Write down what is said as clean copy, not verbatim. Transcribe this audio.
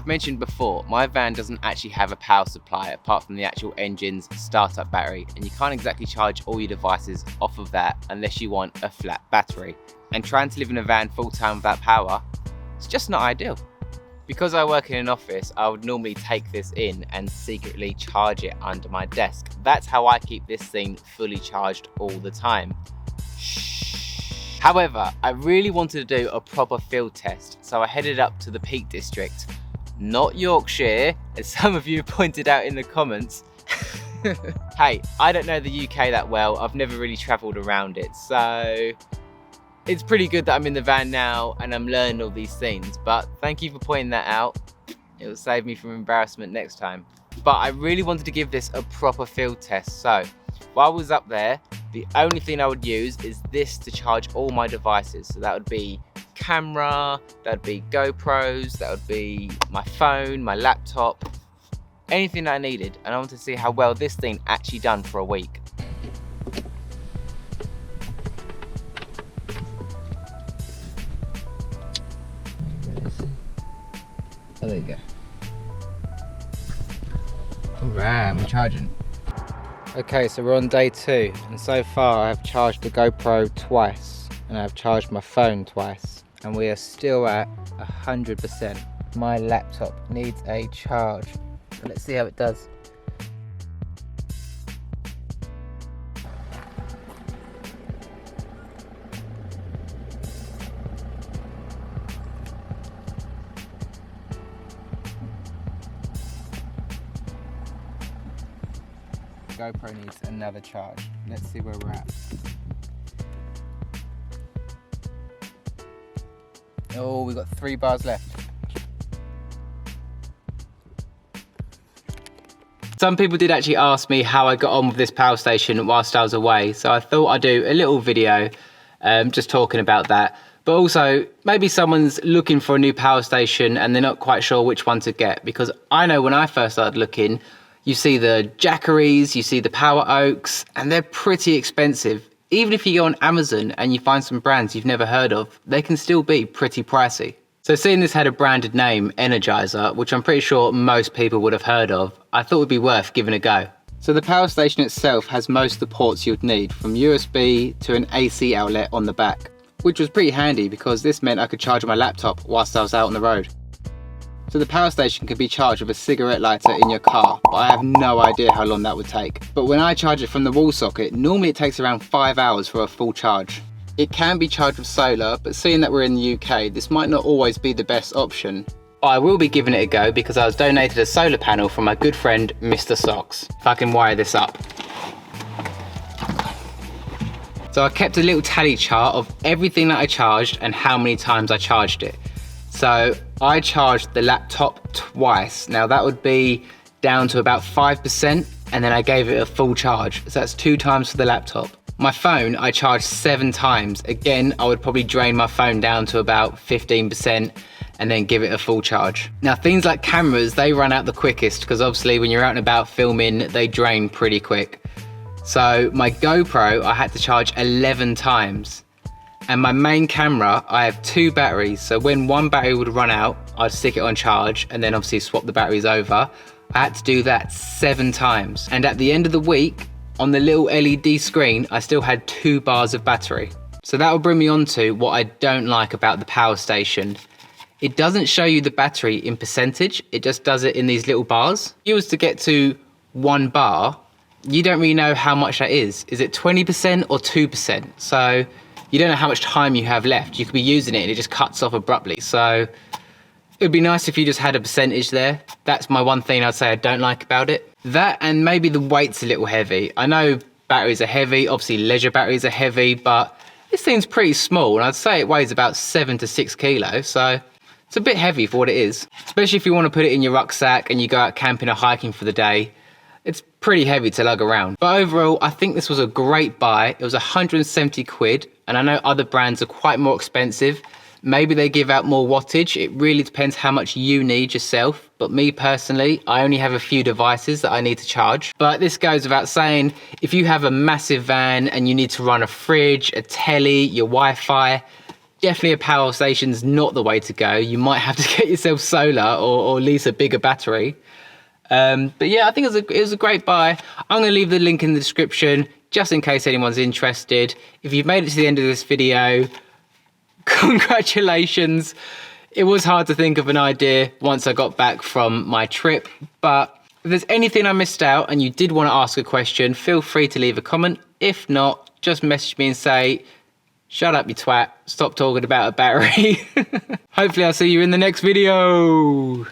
I've mentioned before, my van doesn't actually have a power supply apart from the actual engine's startup battery, and you can't exactly charge all your devices off of that unless you want a flat battery. And trying to live in a van full time without power, it's just not ideal. Because I work in an office, I would normally take this in and secretly charge it under my desk. That's how I keep this thing fully charged all the time. However, I really wanted to do a proper field test, so I headed up to the Peak District, not Yorkshire, as some of you pointed out in the comments. Hey, I don't know the UK that well, I've never really travelled around it, so it's pretty good that I'm in the van now and I'm learning all these things, but thank you for pointing that out. It will save me from embarrassment next time. But I really wanted to give this a proper field test, so while I was up there, the only thing I would use is this to charge all my devices. So that would be camera, that would be GoPros, that would be my phone, my laptop, anything that I needed. And I wanted to see how well this thing actually done for a week. Oh, there you go. Alright, I'm charging. Okay, so we're on day 2, and so far I've charged the GoPro twice, and I've charged my phone twice, and we are still at 100%. My laptop needs a charge, so let's see how it does. GoPro needs another charge. Let's see where we're at. Oh, we've got 3 bars left. Some people did actually ask me how I got on with this power station whilst I was away, so I thought I'd do a little video just talking about that. But also, maybe someone's looking for a new power station and they're not quite sure which one to get, because I know when I first started looking, you see the Jackeries, you see the Power Oaks, and they're pretty expensive. Even if you go on Amazon and you find some brands you've never heard of, they can still be pretty pricey. So seeing this had a branded name, Engergizer, which I'm pretty sure most people would have heard of, I thought it would be worth giving a go. So the power station itself has most of the ports you'd need, from USB to an AC outlet on the back, which was pretty handy because this meant I could charge my laptop whilst I was out on the road. So the power station can be charged with a cigarette lighter in your car, but I have no idea how long that would take. But when I charge it from the wall socket, normally it takes around 5 hours for a full charge. It can be charged with solar, but seeing that we're in the UK, this might not always be the best option. I will be giving it a go because I was donated a solar panel from my good friend, Mr. Socks. If I can wire this up. So I kept a little tally chart of everything that I charged and how many times I charged it. So I charged the laptop twice. Now that would be down to about 5%, and then I gave it a full charge. So that's 2 times for the laptop. My phone, I charged 7 times. Again, I would probably drain my phone down to about 15% and then give it a full charge. Now things like cameras, they run out the quickest because obviously when you're out and about filming, they drain pretty quick. So my GoPro, I had to charge 11 times. And my main camera, I have 2 batteries, so when one battery would run out, I'd stick it on charge and then obviously swap the batteries over. I had to do that 7 times. And at the end of the week, on the little LED screen, I still had 2 bars of battery. So that will bring me on to what I don't like about the power station. It doesn't show you the battery in percentage, it just does it in these little bars. If you was to get to 1 bar, you don't really know how much that is. Is it 20% or 2%? So you don't know how much time you have left. You could be using it and it just cuts off abruptly. So it would be nice if you just had a percentage there. That's my one thing I'd say I don't like about it. That, and maybe the weight's a little heavy. I know batteries are heavy, obviously leisure batteries are heavy, but this thing's pretty small, and I'd say it weighs about 7 to 6 kilos, so it's a bit heavy for what it is. Especially if you want to put it in your rucksack and you go out camping or hiking for the day. It's pretty heavy to lug around. But overall, I think this was a great buy. It was 170 quid, and I know other brands are quite more expensive. Maybe they give out more wattage. It really depends how much you need yourself. But me personally, I only have a few devices that I need to charge. But this goes without saying, if you have a massive van and you need to run a fridge, a telly, your Wi-Fi, definitely a power station's not the way to go. You might have to get yourself solar or lease a bigger battery. But yeah, I think it was a great buy. I'm going to leave the link in the description just in case anyone's interested. If you've made it to the end of this video, congratulations. It was hard to think of an idea once I got back from my trip, but if there's anything I missed out and you did want to ask a question, feel free to leave a comment. If not, just message me and say, shut up, you twat. Stop talking about a battery. Hopefully I'll see you in the next video.